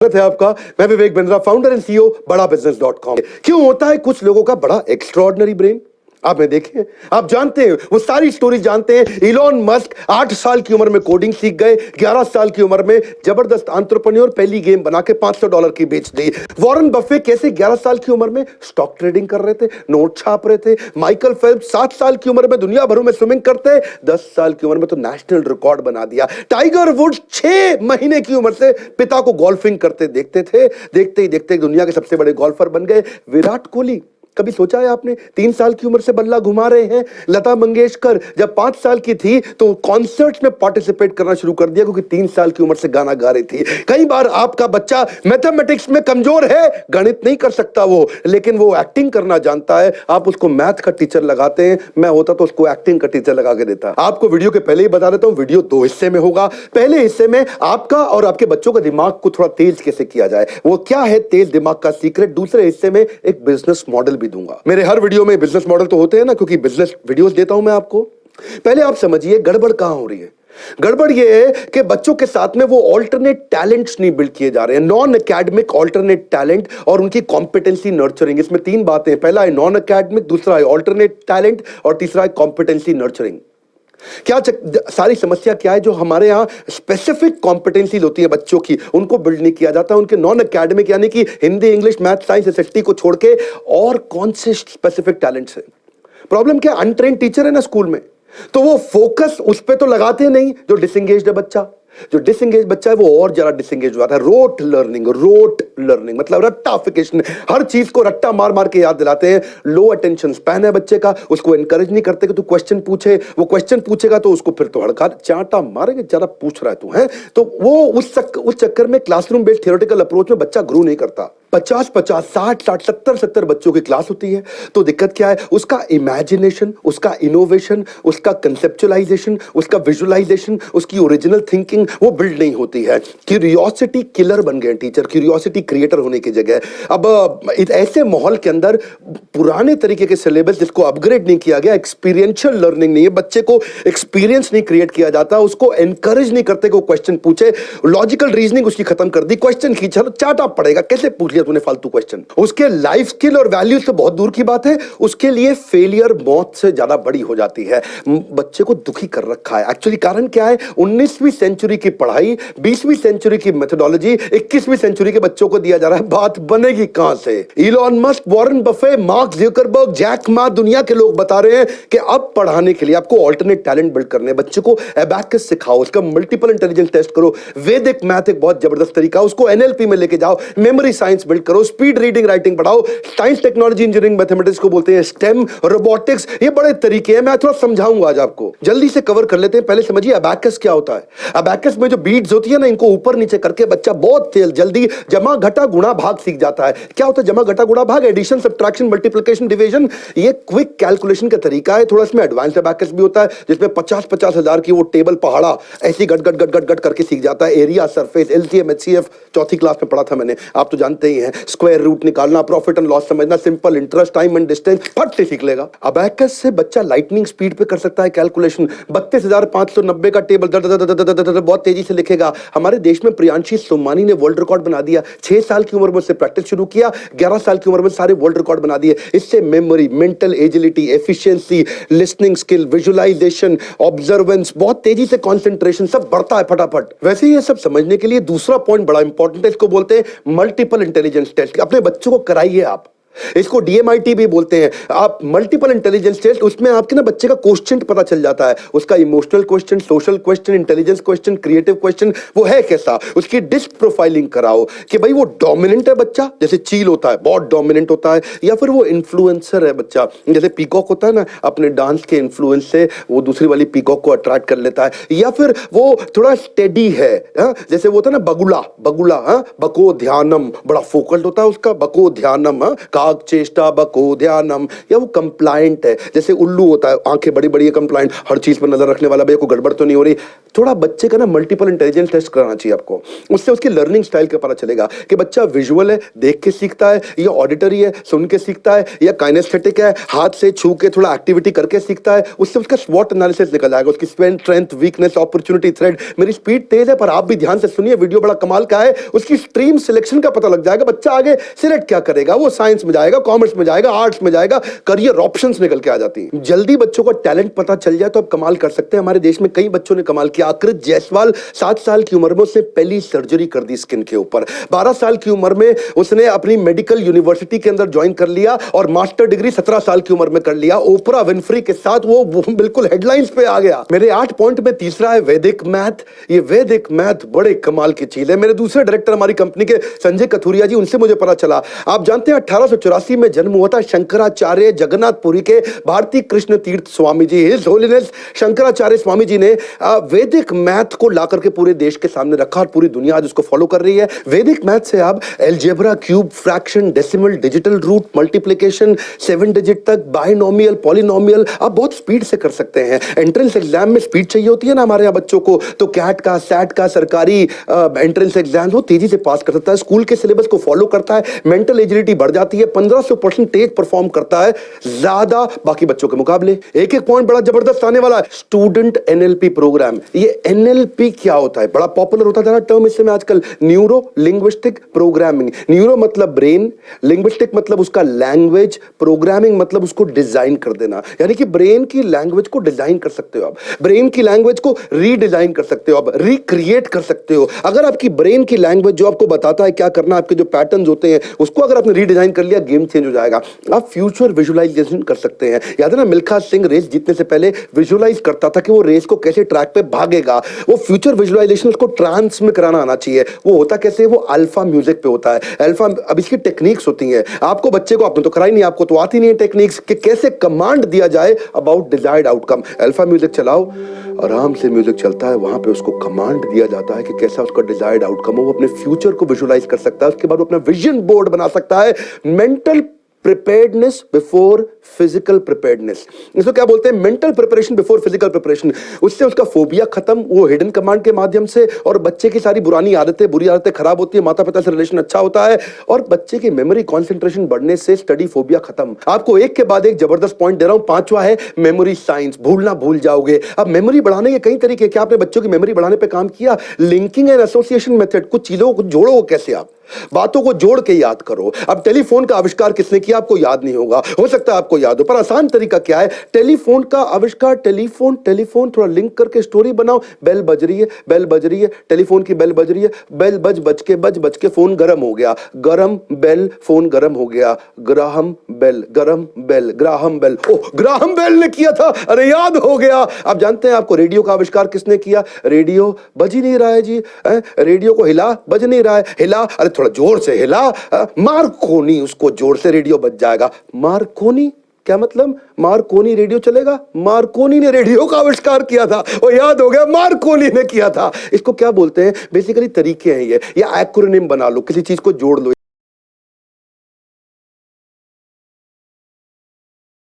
स्वागत है आपका। मैं Vivek Bindra, founder and CEO बड़ा बिजनेस .com। क्यों होता है कुछ लोगों का बड़ा एक्स्ट्रॉर्डिनरी ब्रेन? आपने देखे, आप जानते हैं, वो सारी स्टोरी जानते हैं। इलॉन मस्क 8 साल की उम्र में कोडिंग सीख गए, 11 साल की उम्र में जबरदस्त एंटरप्रेन्योर, पहली गेम बना के $500 की बेच दी। वॉरेन बफे कैसे 11 साल की उम्र में स्टॉक ट्रेडिंग कर रहे थे, नोट छाप रहे थे। माइकल फेल्प्स 7 साल की उम्र में दुनिया भर में स्विमिंग करते, 10 साल की उम्र में तो नेशनल रिकॉर्ड बना दिया। टाइगर वुड्स 6 महीने की उम्र से पिता को गोल्फिंग करते देखते थे, देखते ही देखते दुनिया के सबसे बड़े गोल्फर बन गए। विराट कोहली, कभी सोचा है आपने, 3 साल की उम्र से बल्ला घुमा रहे हैं। लता मंगेशकर जब 5 साल की थी तो कॉन्सर्ट्स में पार्टिसिपेट करना शुरू कर दिया क्योंकि 3 साल की उम्र से गाना गा रही थी। कई बार आपका बच्चा मैथमेटिक्स में कमजोर है, गणित नहीं कर सकता वो, लेकिन वो एक्टिंग करना जानता है। आप उसको मैथ का टीचर लगाते हैं, मैं होता तो उसको एक्टिंग का टीचर लगा के देता। आपको वीडियो के पहले ही बता देता हूं, वीडियो 2 हिस्से में होगा। पहले हिस्से में आपका और आपके बच्चों का दिमाग को थोड़ा तेज कैसे किया जाए, वो क्या है तेज दिमाग का सीक्रेट। दूसरे हिस्से में एक बिजनेस मॉडल भी दूंगा। मेरे हर वीडियो में बिजनेस मॉडल तो होते हैं ना, क्योंकि बिजनेस वीडियोस देता हूं मैं आपको। पहले आप समझिए गड़बड़ कहां हो रही है। गड़बड़ यह है कि बच्चों के साथ में वो ऑल्टरनेट टैलेंट्स नहीं बिल्ड किए जा रहे हैं, नॉन एकेडमिक ऑल्टरनेट टैलेंट और उनकी कॉम्पिटेंसी नर्चरिंग। इसमें 3 बातें, पहला है नॉन एकेडमिक, दूसरा है ऑल्टरनेट टैलेंट और तीसरा है कॉम्पिटेंसी नर्चरिंग। क्या सारी समस्या क्या है, जो हमारे यहां स्पेसिफिक कॉम्पिटेंसीज होती है बच्चों की, उनको बिल्ड नहीं किया जाता। उनके नॉन एकेडमिक यानी कि Hindi, English, math, science, SST को छोड़ के और कौन से स्पेसिफिक टैलेंट्स हैं। प्रॉब्लम क्या, अनट्रेन्ड टीचर है ना स्कूल में, तो वो फोकस उस पे तो लगाते नहीं। जो डिसएंगेज्ड है बच्चा, जो डिसएंगेज बच्चा है वो और ज्यादा डिसएंगेज हुआ था। रोट लर्निंग मतलब रट्टाफिकेशन, हर चीज को रट्टा मार मार के याद दिलाते हैं। लो अटेंशन स्पैन है बच्चे का, उसको एनकरेज नहीं करते कि तू क्वेश्चन पूछे। वो क्वेश्चन पूछेगा तो उसको फिर तो हड़का चांटा मारेंगे, ज्यादा पूछ रहा है तू है। तो वो उस चक्कर में क्लासरूम बेस्ड थियोरेटिकल अप्रोच में बच्चा ग्रो नहीं करता। 50-50, 60-60, 70-70 बच्चों की क्लास होती है, तो दिक्कत क्या है, उसका इमेजिनेशन, उसका इनोवेशन, उसका कंसेप्चुअलाइजेशन, उसका विजुअलाइजेशन, उसकी ओरिजिनल थिंकिंग वो बिल्ड नहीं होती है। क्यूरियोसिटी किलर बन गए टीचर, क्यूरियोसिटी क्रिएटर होने की जगह। अब ऐसे माहौल के अंदर पुराने तरीके के सिलेबस जिसको अपग्रेड नहीं किया गया, एक्सपीरियंशियल लर्निंग नहीं है, बच्चे को एक्सपीरियंस नहीं क्रिएट किया जाता, उसको एनकरेज नहीं करते कि वो क्वेश्चन पूछे। लॉजिकल रीजनिंग उसकी खत्म कर दी, क्वेश्चन खींचा तो चाटा पड़ेगा, कैसे पूछ तूने फालतू क्वेश्चन। उसके लाइफ स्किल और वैल्यूज से बहुत दूर की बात है, उसके लिए फेलियर मौत से ज्यादा बड़ी हो जाती है। बच्चे को दुखी कर रखा है। एक्चुअली कारण क्या है, 19वीं सेंचुरी की पढ़ाई, 20वीं सेंचुरी की मेथोडोलॉजी 21वीं सेंचुरी के बच्चों को दिया जा रहा है। बात बनेगी कहां से? Elon Musk, Warren Buffett, Mark Zuckerberg, Jack Ma, दुनिया के लोग बता रहे हैं कि अब पढ़ाने के लिए आपको ऑल्टरनेट टैलेंट बिल्ड करने, बच्चे को एबैकस सिखाओ, उसका मल्टीपल इंटेलिजेंस टेस्ट करो। वैदिक मैथ एक बहुत जबरदस्त तरीका, उसको एनएलपी में लेके जाओ, मेमोरी साइंस बिल्ड करो, स्पीड रीडिंग राइटिंग बढ़ाओ। साइंस, टेक्नोलॉजी, इंजीनियरिंग, मैथमेटिक्स को बोलते हैं स्टेम, रोबोटिक्स, ये बड़े तरीके हैं। मैं थोड़ा समझाऊंगा आज आपको, जल्दी से कवर कर लेते हैं। पहले समझिए अबैकस क्या होता है। अबैकस में जो बीट्स होती है ना, इनको ऊपर नीचे करके बच्चा बहुत जल्दी जमा घटा गुणा भाग सीख जाता है। क्या होता है जमा घटा गुणा भाग? एडिशन, सब्ट्रैक्शन, मल्टीप्लिकेशन, डिवीजन, ये क्विक कैलकुलेशन का तरीका है। थोड़ा इसमें एडवांस अबैकस भी होता है, जिसमें 50-50 हजार की वो टेबल पहाड़ा ऐसी गट गट गट गट गट करके सीख जाता है। एरिया, सरफेस, एलसीएम, एचसीएफ चौथी क्लास में पढ़ा था मैंने, आप तो जानते ही हैं। स्क्वायर रूट निकालना, प्रॉफिट एंड लॉस समझना, simple interest, time and distance फट से सीख लेगा। अबैकस से बच्चा लाइटनिंग स्पीड पे कर सकता है कैलकुलेशन। 32,590 का टेबल बहुत तेजी से लिखेगा। हमारे देश में प्रियांशी सोमानी ने वर्ल्ड रिकॉर्ड बना दिया। 6 साल की उम्र में उससे प्रैक्टिस शुरू किया, 11 साल की उम्र में सारे वर्ल्ड रिकॉर्ड बना दिए। इससे memory, mental agility, efficiency, listening skill, visualisation, observance, बहुत तेजी से कंसंट्रेशन सब बढ़ता है फटाफट। वैसे ये सब समझने के लिए दूसरा पॉइंट बड़ा इंपॉर्टेंट है, इसको बोलते हैं मल्टीपल इंटेलिजेंस टेस्ट। अपने बच्चों को कराइए आप, इसको डीएमआईटी भी बोलते हैं आप, मल्टीपल इंटेलिजेंस टेस्ट। उसमें आपके ना बच्चे का क्वेश्चन पता चल जाता है, उसका emotional question, social question, intelligence question, creative question वो है कैसा। उसकी डिस्क प्रोफाइलिंग कराओ कि भाई वो डोमिनेंट है बच्चा, जैसे चील होता है बहुत डोमिनेंट होता है, या फिर वो इन्फ्लुएंसर है बच्चा, जैसे पीकॉक होता है ना, अपने डांस के इन्फ्लुएंस से वो दूसरी वाली पीकॉक को अट्रैक्ट कर लेता है। या फिर वो थोड़ा स्टेडी है, जैसे वो होता है ना बगुला, बगुला बको ध्यानम, बड़ा फोकल्ड होता है उसका, बको ध्यानम, काक चेष्टा बको ध्यानम, या वो कंप्लायंट है, जैसे उल्लू होता है, आंखें बड़ी बड़ी है, कंप्लायंट, हर चीज पर नजर रखने वाला, भैया कोई गड़बड़ तो नहीं हो रही। थोड़ा बच्चे का ना मल्टीपल इंटेलिजेंस टेस्ट कराना चाहिए आपको, उससे उसकी लर्निंग स्टाइल का पता चलेगा कि बच्चा विजुअल है, देख के सीखता है, या ऑडिटरी है, सुन के सीखता है, या काइनेस्थेटिक है, हाथ से छू के थोड़ा एक्टिविटी करके सीखता है। उससे उसका स्वॉट एनालिसिस निकल आएगा, उसकी स्ट्रेंथ, वीकनेस, अपॉर्चुनिटी, थ्रेट। मेरी स्पीड तेज है, पर आप भी ध्यान से सुनिए, वीडियो बड़ा कमाल का है। उसकी स्ट्रीम सिलेक्शन का पता लग जाएगा, बच्चा आगे सिलेक्ट क्या करेगा, वो साइंस में जाएगा, कॉमर्स में जाएगा, आर्ट्स में जाएगा, करियर ऑप्शंस निकल के आ जाती हैं। जल्दी बच्चों को टैलेंट पता चल जाए तो आप कमाल कर सकते हैं। हमारे देश में कई बच्चों ने कमाल किया। आकृत जायसवाल 7 साल की उम्र में उसने पहली सर्जरी कर दी स्किन के ऊपर। 12 साल की उम्र में उसने अपनी मेडिकल यूनिवर्सिटी के अंदर ज्वाइन कर लिया और मास्टर डिग्री 17 साल की उम्र में कर लिया। ओपरा विनफ्री के साथ वो बिल्कुल हेडलाइंस पे आ गया। मेरे 8 पॉइंट में तीसरा है वैदिक मैथ। ये वैदिक मैथ बड़े कमाल की चीज है। मेरे दूसरे डायरेक्टर हमारी कंपनी के संजय कथुरिया जी, उनसे मुझे पता चला, आप जानते हैं 1884 में जन्म हुआ था शंकराचार्य जगन्नाथपुरी के भारती कृष्ण तीर्थ स्वामी जी, हिज होलीनेस शंकराचार्य स्वामी जी ने वैदिक मैथ को ला करके पूरे देश के सामने रखा और पूरी दुनिया आज उसको फॉलो कर रही है। वैदिक मैथ से आप algebra, cube, fraction, decimal, digital root, multiplication, 7 digit तक, बाइनोमियल, पॉलिनोमियल आप बहुत स्पीड से कर सकते हैं। एंट्रेंस एग्जाम में स्पीड चाहिए होती है ना हमारे यहाँ बच्चों को, तो कैट का, सैट का, सरकारी एंट्रेंस एग्जाम वो तेजी से पास कर सकता है, स्कूल के सिलेबस को फॉलो करता है, मेंटल एजिलिटी बढ़ जाती है, 1500% तेज परफॉर्म करता है ज्यादा बाकी बच्चों के मुकाबले। एक एक पॉइंट बड़ा जबरदस्त आने वाला है, स्टूडेंट एनएलपी प्रोग्राम। ये एनएलपी क्या होता है, बड़ा पॉपुलर होता था ना टर्म इस समय आजकल, न्यूरो लिंग्विस्टिक प्रोग्रामिंग। न्यूरो मतलब ब्रेन, लिंग्विस्टिक मतलब उसका लैंग्वेज, प्रोग्रामिंग मतलब उसको डिजाइन कर देना। यानी कि ब्रेन की लैंग्वेज को डिजाइन कर सकते हो आप, ब्रेन की लैंग्वेज को रीडिजाइन कर सकते हो आप, रिक्रिएट कर सकते हो। अगर आपकी ब्रेन की लैंग्वेज जो आपको बताता है क्या करना, आपके जो पैटर्न्स होते हैं उसको अगर आपने रीडिजाइन कर लिया, गेम चेंज हो जाएगा। आप फ्यूचर विजुअलाइजेशन कर सकते हैं। याद है ना मिल्खा सिंह रेस जीतने से पहले विजुअलाइज करता था कि वो रेस को कैसे ट्रैक पे भागेगा। वो फ्यूचर विजुअलाइजेशन उसको ट्रांस में कराना आना चाहिए। वो होता कैसे, वो अल्फा म्यूजिक पे होता है। अल्फा, अब इसकी टेक्निक्स होती हैं, आपको बच्चे को, आपने तो कराई नहीं, आपको तो आती नहीं है टेक्निक्स कि कैसे कमांड दिया जाए about desired outcome. Alpha music चलाओ, आराम से म्यूजिक चलता है, वहां पे उसको कमांड दिया जाता है कि कैसा उसका डिजायर्ड आउटकम हो। वो अपने फ्यूचर को विजुअलाइज कर सकता है, उसके बाद वो अपना विजन बोर्ड बना सकता है। Mental preparedness before physical preparedness, इसको क्या बोलते हैं, mental preparation before physical preparation. उससे उसका फोबिया खत्म, वो हिडन कमांड के माध्यम से, और बच्चे की सारी पुरानी आदतें, बुरी आदतें खराब होती है, माता पिता से रिलेशन अच्छा होता है, और बच्चे की मेमोरी कंसंट्रेशन बढ़ने से स्टडी फोबिया खत्म। आपको एक के बाद एक जबरदस्त पॉइंट दे रहा हूं। 5वां है मेमोरी साइंस, भूलना भूल जाओगे। अब मेमोरी बढ़ाने के कई तरीके, क्या आपने बच्चों की मेमोरी बढ़ाने पर काम किया? लिंकिंग एंड एसोसिएशन मेथड, कुछ चीजों को जोड़ो, कैसे आप बातों को जोड़ के याद करो। अब टेलीफोन का आविष्कार किसने किया, आपको याद नहीं होगा, हो सकता है आपको याद हो, पर आसान तरीका क्या है, टेलीफोन का आविष्कार। टेलीफोन टेलीफोन थोड़ा लिंक करके स्टोरी बनाओ। बेल बज रही है, बेल बज रही है, टेलीफोन की बेल बज रही है, बेल बज के फोन गर्म हो गया, गरम बेल, फोन गर्म हो गया, ग्राहम बेल, गरम बेल, ग्राहम बेल। ओह, ग्राहम बेल ने किया था, अरे याद हो गया। आप जानते हैं आपको रेडियो का आविष्कार किसने किया? रेडियो बज ही नहीं रहा है जी, रेडियो को हिला, बज नहीं रहा है, हिला, अरे थोड़ा जोर से हिला, मार्कोनी, उसको जोर से रेडियो बज जाएगा। मार्कोनी क्या मतलब? मार्कोनी रेडियो चलेगा? मार्कोनी ने रेडियो का आविष्कार किया था, वो याद हो गया, मार्कोनी ने किया था। इसको क्या बोलते हैं? बेसिकली तरीके हैं ये, या एक्रोनिम बना लो, किसी चीज को जोड़ लो।